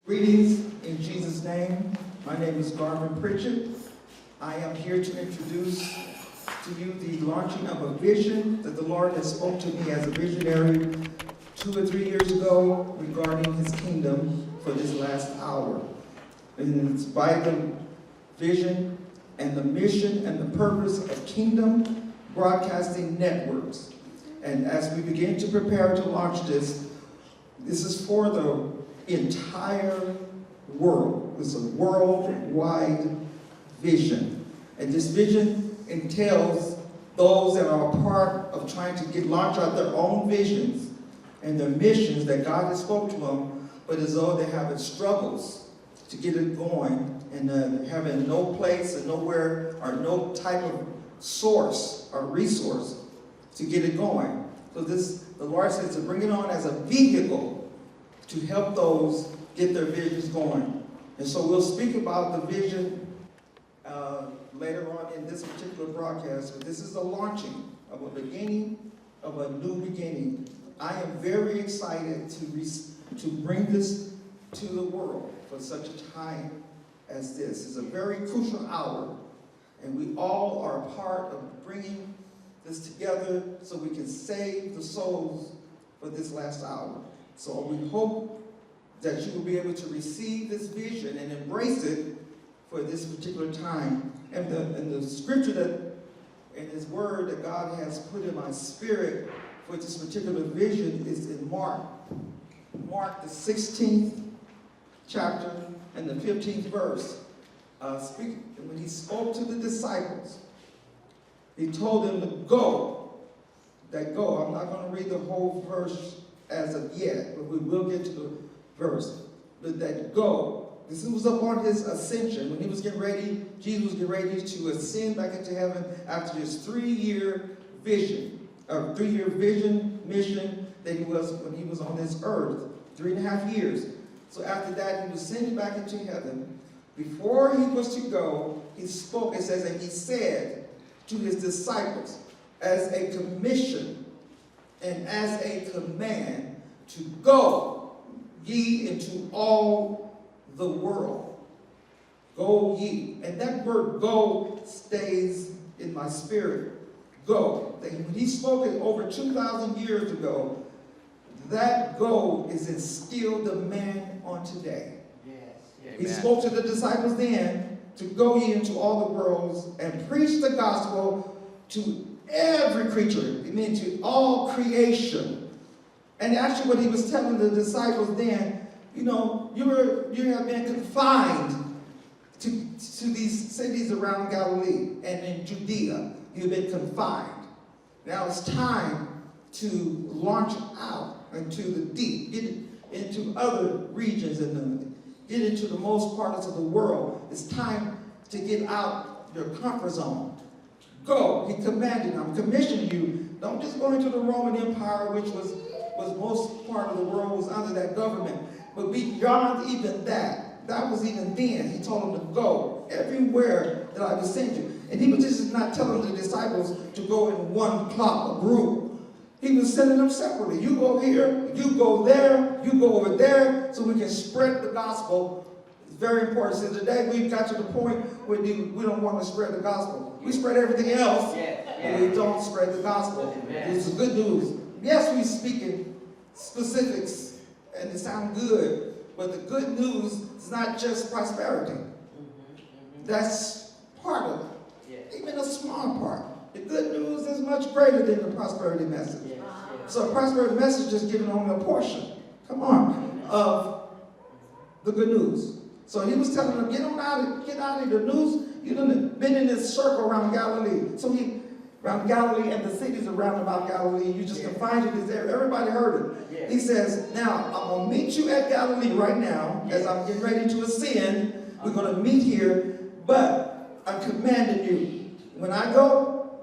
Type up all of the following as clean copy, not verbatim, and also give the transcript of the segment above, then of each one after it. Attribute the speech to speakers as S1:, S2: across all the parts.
S1: Greetings in Jesus' name. My name is Garvin Prichett. I am here to introduce to you the launching of a vision that the Lord has spoke to me as a visionary 2 or 3 years ago regarding His kingdom for this last hour. And it's by the vision and the mission and the purpose of Kingdom Broadcasting Networks. And as we begin to prepare to launch this is for the entire world. It's a worldwide vision. And this vision entails those that are a part of trying to launch out their own visions and their missions that God has spoke to them, but as though they're having struggles to get it going and having no place and nowhere or no type of source or resource to get it going. So the Lord says to bring it on as a vehicle to help those get their visions going. And so we'll speak about the vision later on in this particular broadcast, but this is the launching of a beginning of a new beginning. I am very excited to bring this to the world for such a time as this. It's a very crucial hour, and we all are a part of bringing this together so we can save the souls for this last hour. So we hope that you will be able to receive this vision and embrace it for this particular time. And the scripture that, and His word that God has put in my spirit for this particular vision is in Mark. Mark, the 16th chapter and the 15th verse. When He spoke to the disciples, He told them to go. That go. I'm not going to read the whole verse as of yet, but we will get to the verse. But that go. This was upon His ascension. When He was getting ready, Jesus was getting ready to ascend back into heaven after His 3-year vision, mission that He was when He was on this earth, 3.5 years. So after that, He was ascended back into heaven. Before He was to go, He spoke, it says, and He said to His disciples as a commission and as a command to go ye into all the world. Go ye. And that word go stays in my spirit. Go. When He spoke it over 2,000 years ago, that go is in still demand on today. Yes. He spoke to the disciples then to go ye into all the worlds and preach the gospel to every creature. It means to all creation. And actually what He was telling the disciples then, you have been confined to these cities around Galilee and in Judea. You've been confined. Now it's time to launch out into the deep, get into other regions and get into the most parts of the world. It's time to get out your comfort zone. Go. He commanded, I'm commissioning you. Don't just go into the Roman Empire, which was most part of the world was under that government. But beyond even that was even then. He told them to go everywhere that I will send you. And He was just not telling the disciples to go in one flock, a group. He was sending them separately. You go here, you go there, you go over there, so we can spread the gospel. It's very important. So today we've got to the point where we don't want to spread the gospel. We spread everything else, but we don't spread the gospel. This is good news. Yes, we speak in specifics, and it sounds good, but the good news is not just prosperity. That's part of it, even a small part. The good news is much greater than the prosperity message. So a prosperity message is given only a portion, of the good news. So He was telling them, get out of the news. You've been in this circle around Galilee. So around Galilee and the cities around about Galilee, you just confined to this area. Everybody heard it. He says, now, I'm going to meet you at Galilee right now as I'm getting ready to ascend. We're going to meet here, but I'm commanding you. When I go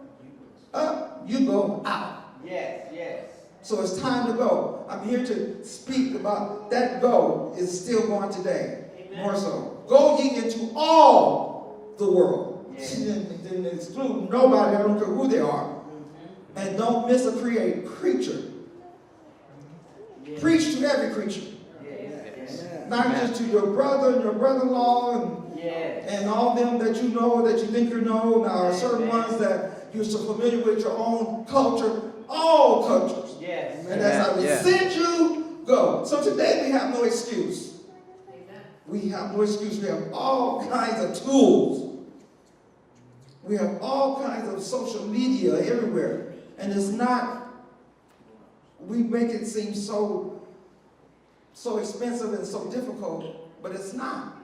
S1: up, you go out. Yes. So it's time to go. I'm here to speak about that go is still going today. Amen. More so. Go ye into all the world. Yes. Didn't exclude nobody. I don't care who they are. And don't miss a creature. Yes. Preach to every creature. Yes. Not just to your brother and your brother-in-law and all them that you know, that you think you know. Now, certain ones that you're so familiar with your own culture, all cultures.
S2: Yes.
S1: And as I would send you, go. So today we have no excuse. We have no excuse. We have all kinds of tools. We have all kinds of social media everywhere. And it's not, we make it seem so expensive and so difficult, but it's not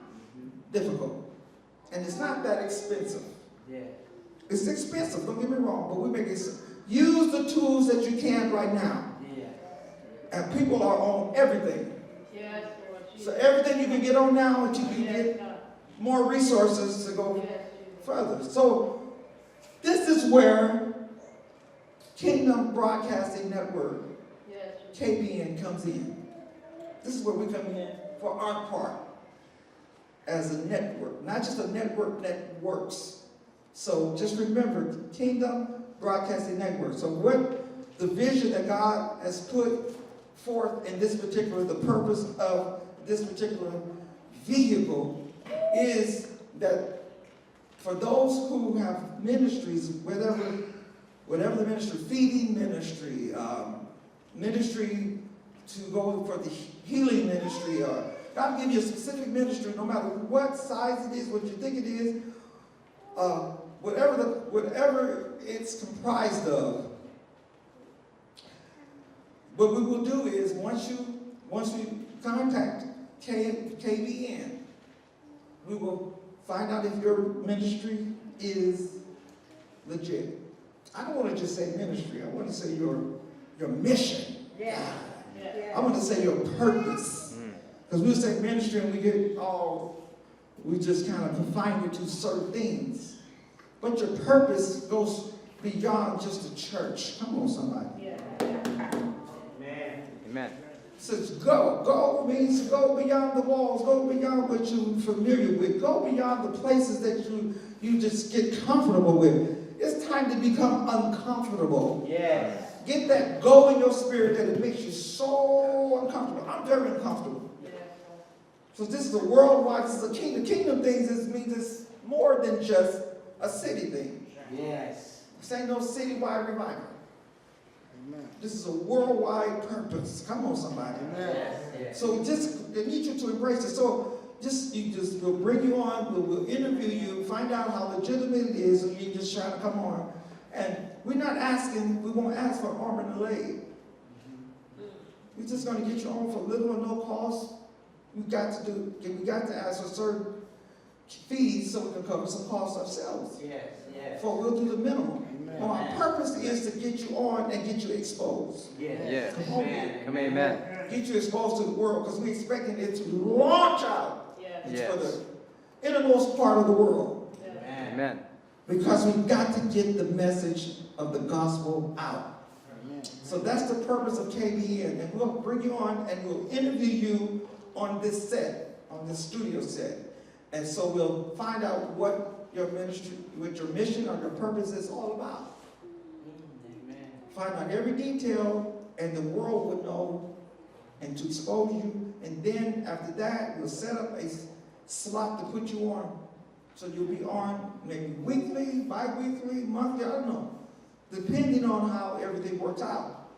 S1: difficult. And it's not that expensive.
S2: Yeah.
S1: It's expensive, don't get me wrong, but we make it, use the tools that you can right now.
S2: Yeah.
S1: And people are on everything.
S3: Yes.
S1: So everything you can get on now, and you can get more resources to go further. So this is where Kingdom Broadcasting Network, K.B.I.N. comes in. This is where we come in for our part as a network, not just a network that works. So just remember, Kingdom Broadcasting Network. So what the vision that God has put forth in this particular, the purpose of this particular vehicle is that for those who have ministries, whatever the ministry, feeding ministry, ministry to go for the healing ministry, God will give you a specific ministry, no matter what size it is, what you think it is, whatever it's comprised of. What we will do is once you contact K.B.I.N, we will find out if your ministry is legit. I don't want to just say ministry. I want to say your mission.
S3: Yeah.
S1: I want to say your purpose. Because we say ministry and we just kind of confine it to certain things. But your purpose goes beyond just a church. Come on, somebody.
S2: Amen.
S1: It says go. Go means go beyond the walls. Go beyond what you're familiar with. Go beyond the places that you just get comfortable with. It's time to become uncomfortable.
S2: Yes.
S1: Get that go in your spirit that it makes you so uncomfortable. I'm very uncomfortable. So this is a worldwide, this is a kingdom. Kingdom things means it's more than just a city thing.
S2: Yes.
S1: This ain't no citywide revival. This is a worldwide purpose. Come on, somebody.
S2: Yes.
S1: So I need you to embrace it. So we'll bring you on, we'll interview you, find out how legitimate it is, and you just try to come on. And we won't ask for an arm and a leg. We're just going to get you on for little or no cost. We got to ask for certain fees so we can cover some costs ourselves.
S2: Yes.
S1: For we'll do the minimum. Well, our purpose is to get you on and get you exposed.
S2: Yes.
S1: Come on.
S2: Amen.
S1: Get you exposed to the world because we're expecting it to launch out for the innermost part of the world.
S2: Amen.
S1: Because we've got to get the message of the gospel out. So that's the purpose of K.B.I.N. And we'll bring you on and we'll interview you on this set, on this studio set. And so we'll find out what your ministry, what your mission or your purpose is all about.
S2: Amen.
S1: Find out every detail and the world will know and to expose you. And then after that, we'll set up a slot to put you on. So you'll be on maybe weekly, bi-weekly, monthly, I don't know. Depending on how everything works out.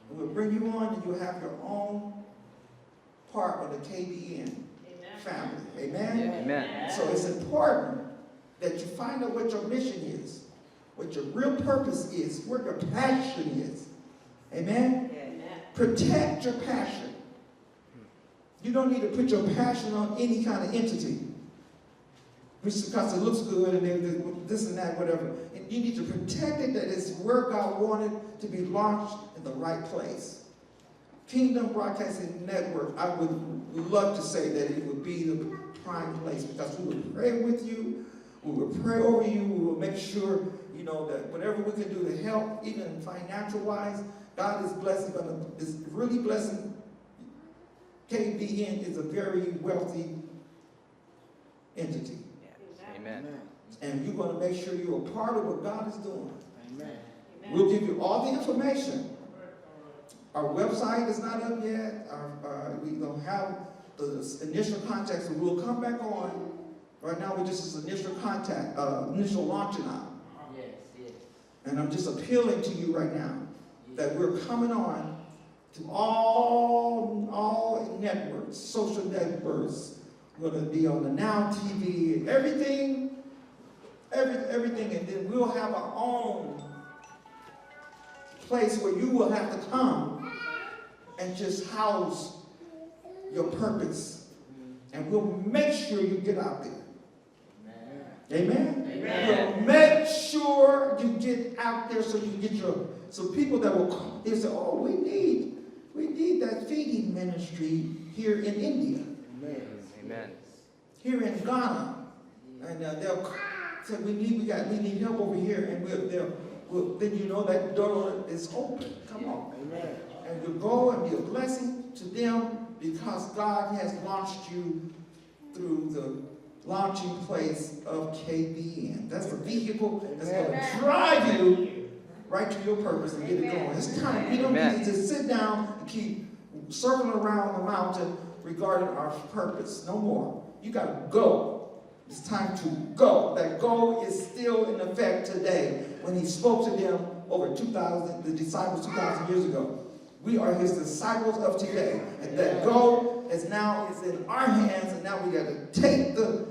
S1: And we'll bring you on and you'll have your own part of the K.B.I.N. family. Amen?
S2: Amen.
S1: So it's important that you find out what your mission is, what your real purpose is, where your passion is. Amen? Protect your passion. You don't need to put your passion on any kind of entity. Just because it looks good and this and that, whatever. And you need to protect it that it's where God wanted to be launched in the right place. Kingdom Broadcasting Network, I would love to say that it would be the prime place because we will pray with you, we will pray over you, we will make sure, that whatever we can do to help, even financial-wise, God is blessing, is really blessing. K.B.I.N. is a very wealthy entity.
S2: Amen.
S1: And you're going to make sure you're a part of what God is doing.
S2: Amen.
S1: We'll give you all the information. Our website is not up yet. We don't have the initial contact, so we'll come back on. Right now, we're just as initial contact, initial launching out.
S2: Yes, yes.
S1: And I'm just appealing to you right now that we're coming on to all networks, social networks. We're going to be on the Now TV, everything, and then we'll have our own place where you will have to come and just house your purpose. And we'll make sure you get out there. Amen?
S2: Amen.
S1: We'll make sure you get out there so you get so people that will come, they say, oh, we need that feeding ministry here in India.
S2: Amen.
S1: Here in Ghana. And they'll say, we need help over here. And then you know that door is open. Come on. Amen. And we'll go and be a blessing to them because God has launched you through the launching place of K.B.I.N. That's the vehicle that's going to drive you right to your purpose and get it going. It's time. We don't need to just sit down and keep circling around the mountain regarding our purpose. No more. You got to go. It's time to go. That go is still in effect today. When he spoke to them over the disciples 2,000 years ago. We are his disciples of today. And that go is in our hands, and now we got to take the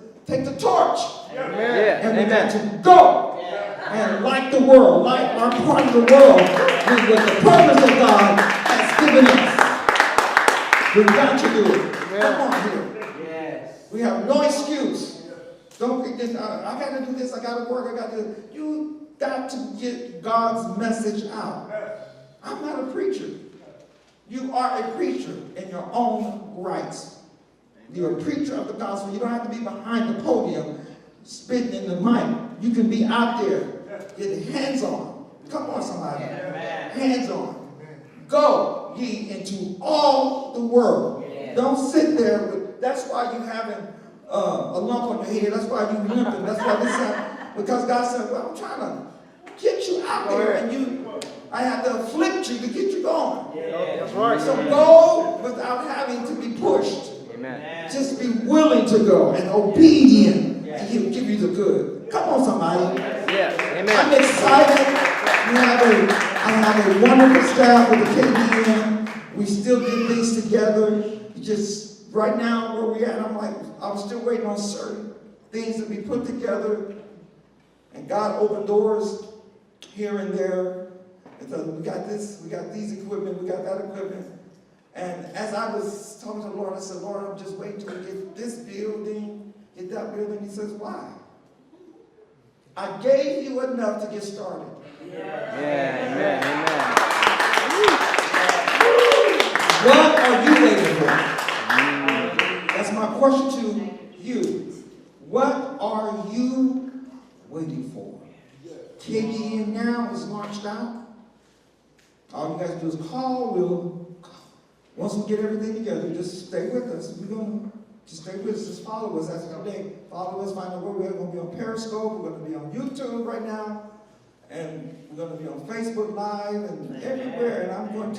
S1: torch. And we got to go. And like the world, like our part of the world, with the purpose that God has given us. We've got to do it. Come on here.
S2: Yes.
S1: We have no excuse. Don't think this, I got to do this, I got to work, I got to. You got to get God's message out. I'm not a preacher. You are a preacher in your own rights. You're a preacher of the gospel. You don't have to be behind the podium spitting in the mic. You can be out there, get hands-on. Come on, somebody. Hands-on. Go ye into all the world. Don't sit there with, that's why you having a lump on your head. That's why you limping. That's why this happened. Because God said, well, I'm trying to get you out there, and I have to afflict you to get you going.
S2: That's right.
S1: So go without having to be pushed.
S2: Amen.
S1: Just be willing to go and obedient, and he'll give you the good. Come on, somebody.
S2: Yes. Amen.
S1: I'm excited. I have a wonderful staff with the K.B.I.N. We still get things together. Just right now where we're at, I'm still waiting on certain things to be put together. And God opened doors here and there. And so we got this, we got these equipment, we got that equipment. And as I was talking to the Lord, I said, Lord, I'm just waiting till we get this building, get that building. He says, why? I gave you enough to get started.
S2: Amen. Amen.
S1: What are you waiting for? That's my question to you. What are you waiting for? K.B.I.N. now is launched out. All you guys do is call. Once we get everything together, just stay with us. We're going to just stay with us. Just follow us. That's our day. Follow us. Find out where we're going to be on Periscope. We're going to be on YouTube right now. And we're going to be on Facebook Live and everywhere. And I'm going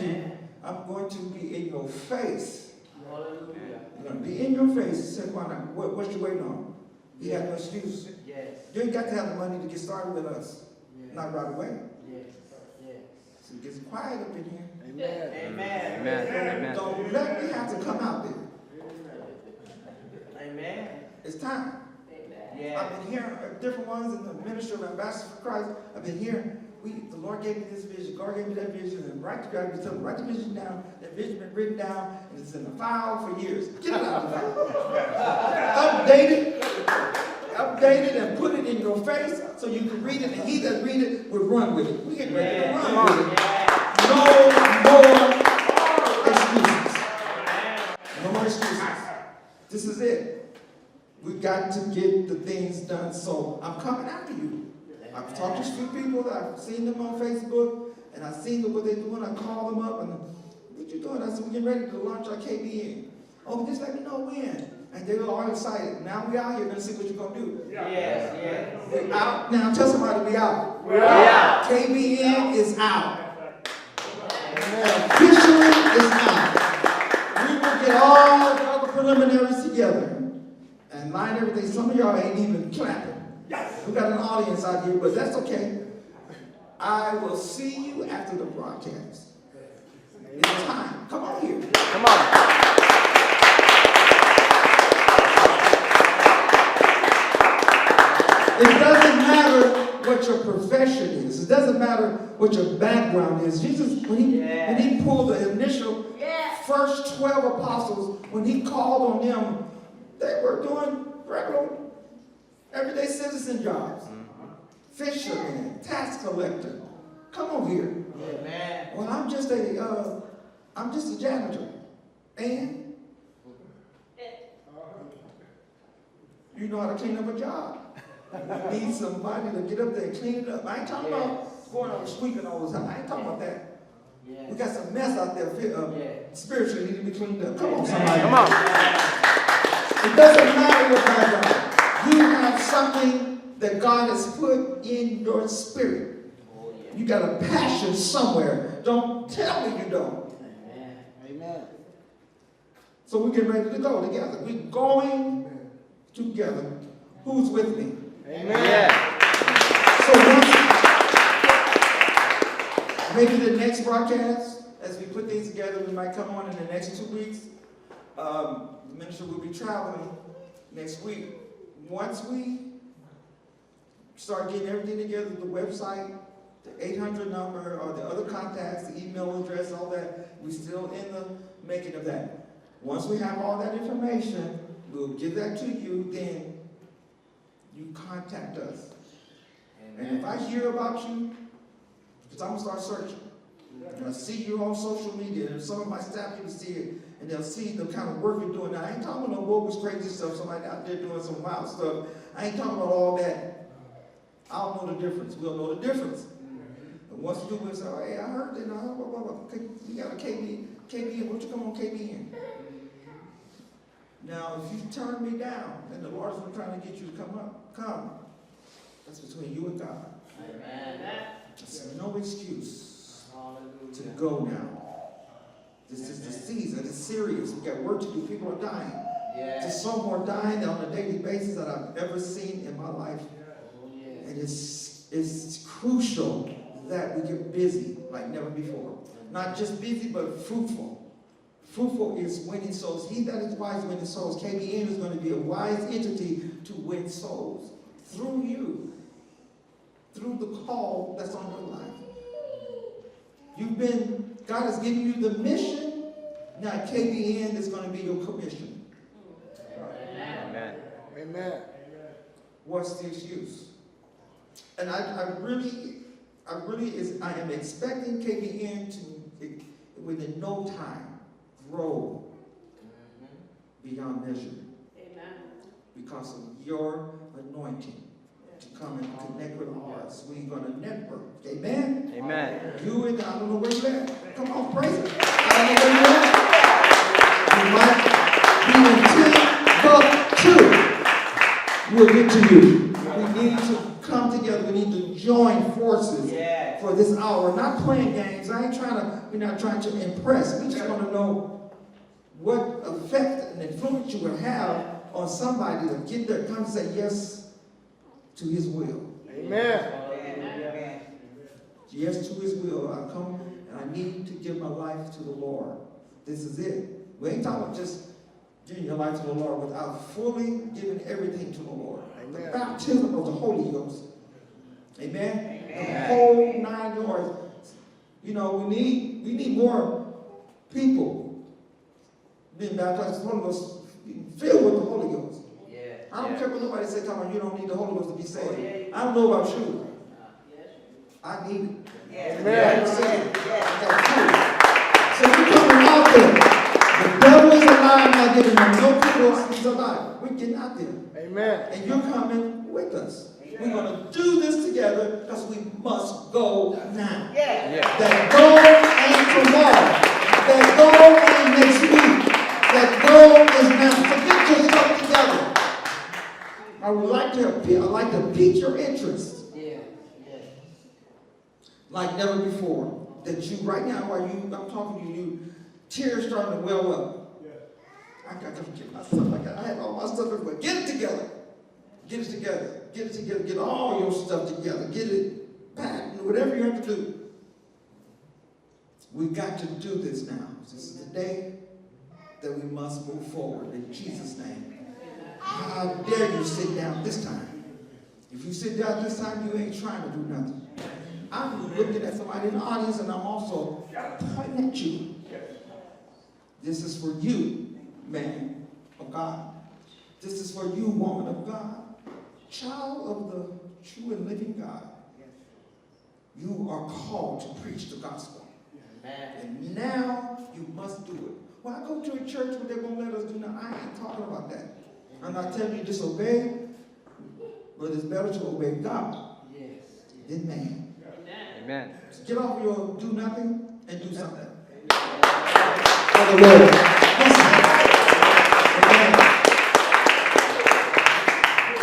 S1: to be in your face. I'm going to be in your face. He said, what you waiting on? You have no excuse.
S2: Yes.
S1: You ain't got to have the money to get started with us. Not right away.
S2: Yes. Yes.
S1: So it gets quiet up in here.
S2: Amen. Amen. Amen.
S1: Don't let me have to come out there.
S2: Amen.
S1: It's time.
S2: Yeah.
S1: I've been hearing different ones in the ministry of Ambassador for Christ. I've been hearing, the Lord gave me this vision, God gave me that vision, and write the vision down. That vision been written down, and it's in the file for years. Get it out of the file. Update it, and put it in your face so you can read it, and he that read it will run with it. We get ready to run with it. No more excuses. No more excuses. This is it. We've got to get the things done. So I'm coming after you. I've talked to a few people. I've seen them on Facebook, and I've seen what they're doing. I call them up, and what you doing? I said, we're getting ready to launch our K.B.I.N. Oh, just let me know when. And they were all excited. Now we out here going to see what you're going to do.
S2: Yes.
S1: We're out. Now tell somebody we out.
S2: We're out.
S1: K.B.I.N. is out. Officially is out. We will get all the other preliminaries together and line everything. Some of y'all ain't even clapping. Yes. We got an audience out here, but that's okay. I will see you after the broadcast. It's time. Come on here.
S2: Come on.
S1: It doesn't matter what your profession is. It doesn't matter what your background is. Jesus, when he pulled the initial first 12 apostles, when he called on them, they were doing regular, everyday citizen jobs. Fisherman, tax collector. Come on here.
S2: Amen.
S1: Well, I'm just a janitor. And you know how to clean up a job. You need somebody to get up there and clean it up. I ain't talking about going out sweeping all the time. I ain't talking about that. We got some mess out there spiritually need to be cleaned up. Come on, somebody.
S2: Come on.
S1: It doesn't matter your background. You have something that God has put in your spirit. You got a passion somewhere. Don't tell me you don't.
S2: Amen.
S1: So we're getting ready to go together. We're going together. Who's with me?
S2: Amen.
S1: So maybe the next broadcast, as we put things together, we might come on in the next 2 weeks. The minister will be traveling next week. Once we start getting everything together, the website, the 800 number, or the other contacts, the email address, all that, we're still in the making of that. Once we have all that information, we'll give that to you, then you contact us. Amen. And if I hear about you, because I'm going to start searching. And I see you on social media, and some of my staff people see it, and they'll see the kind of work you're doing. Now, I ain't talking about no bogus, crazy stuff, somebody out there doing some wild stuff. I ain't talking about all that. I'll know the difference. We'll know the difference. And once you do, we'll say, oh, hey, I heard that. You got a K.B.I.N. Won't you come on K.B.I.N.? Now, if you turn me down, then the Lord's been trying to get you to come. That's between you and God. Amen. There's no excuse to go now. This is the season. It's serious. We got work to do. People are dying. There's some more dying on a daily basis that I've ever seen in my life. And it's crucial that we get busy like never before. Not just busy, but fruitful. Fruitful is winning souls. He that is wise winning souls. K.B.I.N. is going to be a wise entity to win souls through you, through the call that's on your life. God has given you the mission. Now K.B.I.N. is going to be your commission.
S2: Amen.
S3: Amen.
S1: What's the excuse? And I am expecting K.B.I.N. to, within no time, grow beyond measure. Amen. Because of your anointing to come and connect with ours. We're going to network. Amen?
S2: Amen.
S1: You and I don't know where you're at. Come on, praise it. I don't know where you're at. You might be in 10, but 2. We'll get to you. We need to come together. We need to join forces for this hour. We're not playing games. We're not trying to impress. We just want to know what effect and influence you will have on somebody to get there, come and say yes to his will.
S3: Amen.
S2: Amen.
S1: Yes to his will. I come and I need to give my life to the Lord. This is it. We ain't talking about just giving your life to the Lord without fully giving everything to the Lord. Amen. The baptism of the Holy Ghost. Amen. The whole 9 yards. You know, we need more people being baptized with the Holy Ghost, filled with the Holy Ghost. I don't care what nobody say, you don't need the Holy Ghost to be saved. I don't know about you. I need it.
S3: Amen.
S1: So we're coming out there. The devil is alive, not giving him no people. He's alive. We're getting out there.
S3: Amen.
S1: And you're coming with us. We're going to do this together because we must go now. That goal ain't tomorrow. That goal ain't next week. That goal is now. So get yourself together. I would like to pique your interest. Like never before. That you right now, while I'm talking to you, tears starting to well up. I got to get my stuff. I had all my stuff everywhere. Get it together. Get it together. Get it together. Get all your stuff together. Get it back. Whatever you have to do. We got to do this now. This is the day that we must move forward in Jesus' name. How dare you sit down this time? If you sit down this time, you ain't trying to do nothing. I'm looking at somebody in the audience, and I'm also pointing at you. This is for you, man of God. This is for you, woman of God. Child of the true and living God. You are called to preach the gospel. And now you must do it. When I go to a church where they're going to let us do nothing, I ain't talking about that. I'm not telling you to disobey, but it's better to obey God than man.
S2: Amen.
S1: So get off your do nothing and do something. For the Lord.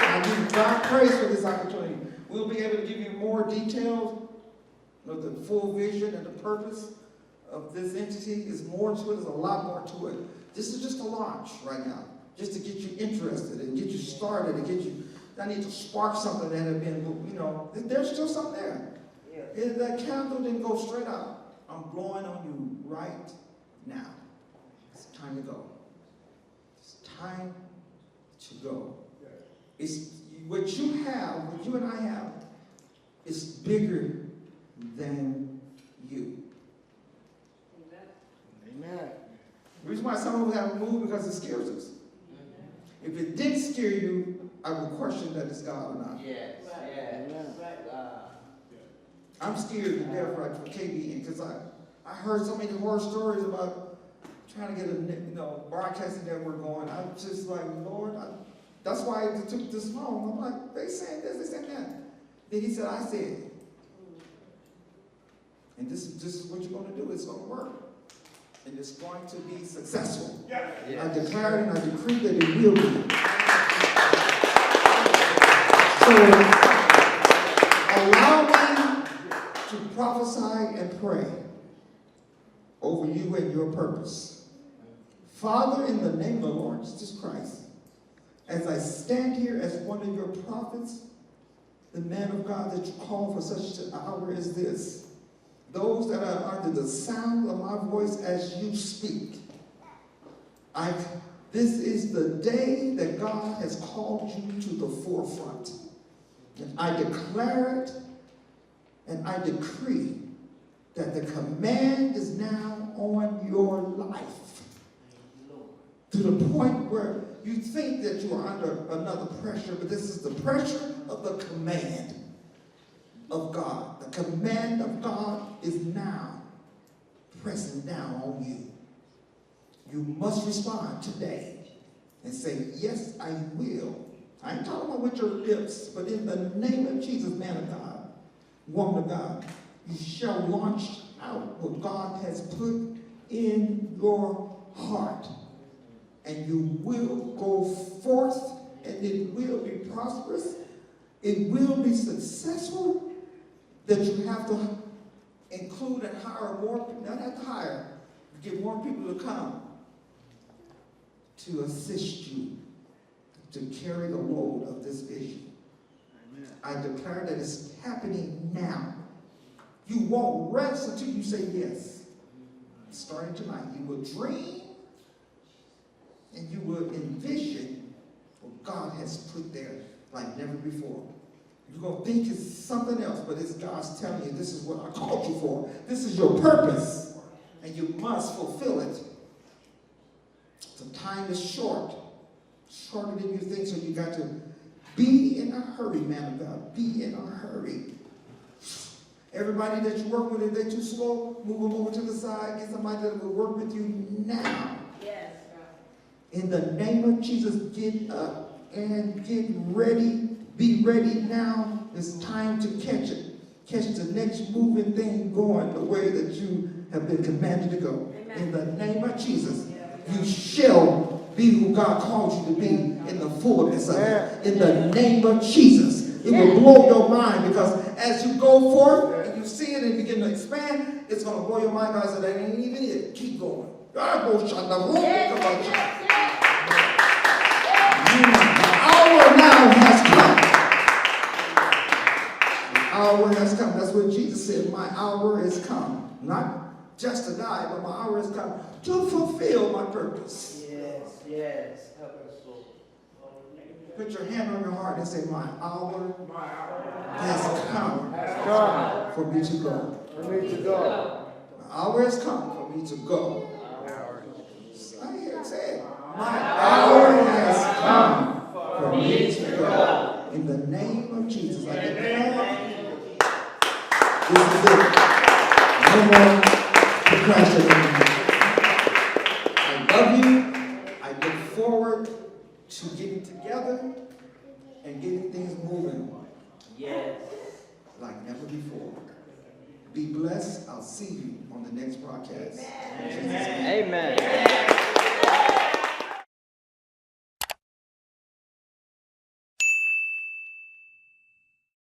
S1: I give God praise for this opportunity. We'll be able to give you more details of the full vision and the purpose of this entity. There's more to it. There's a lot more to it. This is just a launch right now, just to get you interested and get you started and get you. I need to spark something that had been, there's still something there. Yeah. That candle didn't go straight out. I'm blowing on you right now. It's time to go. It's time to go. It's what you have, what you and I have, is bigger than you.
S3: Amen.
S1: The reason why some of us haven't moved because it scares us. If it did scare you, I would question that it's God or not.
S2: Yes.
S1: I'm scared to death right for K.B.I.N. because I heard so many horror stories about trying to get a broadcasting network going. I'm just like, Lord, that's why it took this long. I'm like, they saying this, they saying that. Then he said, I said it. And this is what you're going to do. It's going to work. And it's going to be successful. Yeah. I declare it and I decree that it will be. So, allow me to prophesy and pray over you and your purpose. Father, in the name of the Lord Jesus Christ, as I stand here as one of your prophets, the man of God that you call for such an hour as this, those that are under the sound of my voice as you speak, this is the day that God has called you to the forefront. And I declare it and I decree that the command is now on your life. To the point where you think that you are under another pressure, but this is the pressure of the command of God. The command of God is now pressing down on you. You must respond today and say, yes, I will. I ain't talking about with your lips, but in the name of Jesus, man of God, woman of God, you shall launch out what God has put in your heart. And you will go forth, and it will be prosperous. It will be successful. That you have to include and hire more people, not have to hire, get more people to come to assist you to carry the load of this vision. Amen. I declare that it's happening now. You won't rest until you say yes. Starting tonight, you will dream and you will envision what God has put there like never before. You're going to think it's something else, but it's God's telling you, this is what I called you for. This is your purpose, and you must fulfill it. The time is short, shorter than you think, so you got to be in a hurry, man of God. Be in a hurry. Everybody that you work with, if they're too slow, move them over to the side. Get somebody that will work with you now. Yes. In the name of Jesus, get up and get ready. Be ready now. It's time to catch it. Catch the next moving thing going the way that you have been commanded to go. Amen. In the name of Jesus, you shall be who God called you to be in the fullness of it. In the name of Jesus, it will blow your mind because as you go forth and you see it and begin to expand, it's going to blow your mind. God said, that ain't even it. Keep going. God goes shut the room. said, my hour is come. Not just to die, but my hour is come to fulfill my purpose.
S2: Yes, yes. Help us, Lord.
S1: Put your hand on your heart and say, my hour has come
S3: Come
S1: for me to go.
S3: for me to go.
S1: My hour has come for me to go. I hear it say, my hour has come for me to go. In the name of Jesus, I declare this is it. No more procrastinating. I love you. I look forward to getting together and getting things moving
S2: Yes.
S1: like never before. Be blessed. I'll see you on the next broadcast.
S2: Amen.